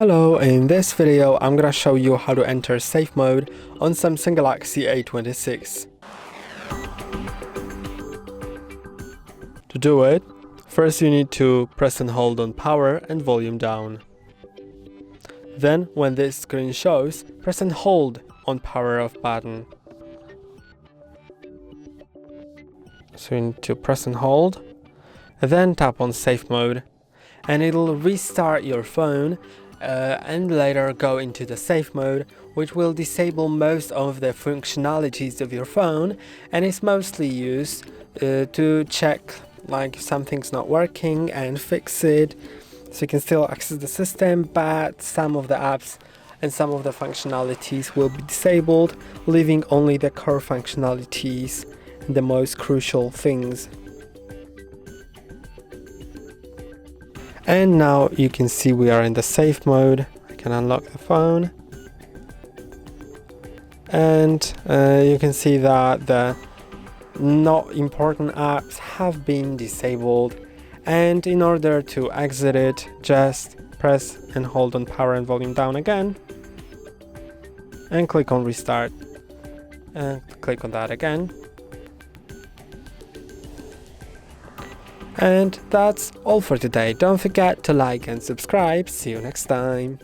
Hello, in this video I'm gonna show you how to enter safe mode on Samsung Galaxy A26. To do it, first you need to press and hold on power and volume down. Then, when this screen shows, press and hold on power off button. So you need to press and hold, and then tap on safe mode, and it'll restart your phone and later go into the safe mode, which will disable most of the functionalities of your phone, and is mostly used to check like if something's not working and fix it, so you can still access the system, but some of the apps and some of the functionalities will be disabled, leaving only the core functionalities and the most crucial things. And now you can see we are in the safe mode. I can unlock the phone, and you can see that the not important apps have been disabled, and in order to exit it, just press and hold on power and volume down again and click on restart and click on that again. And that's all for today. Don't forget to like and subscribe. See you next time.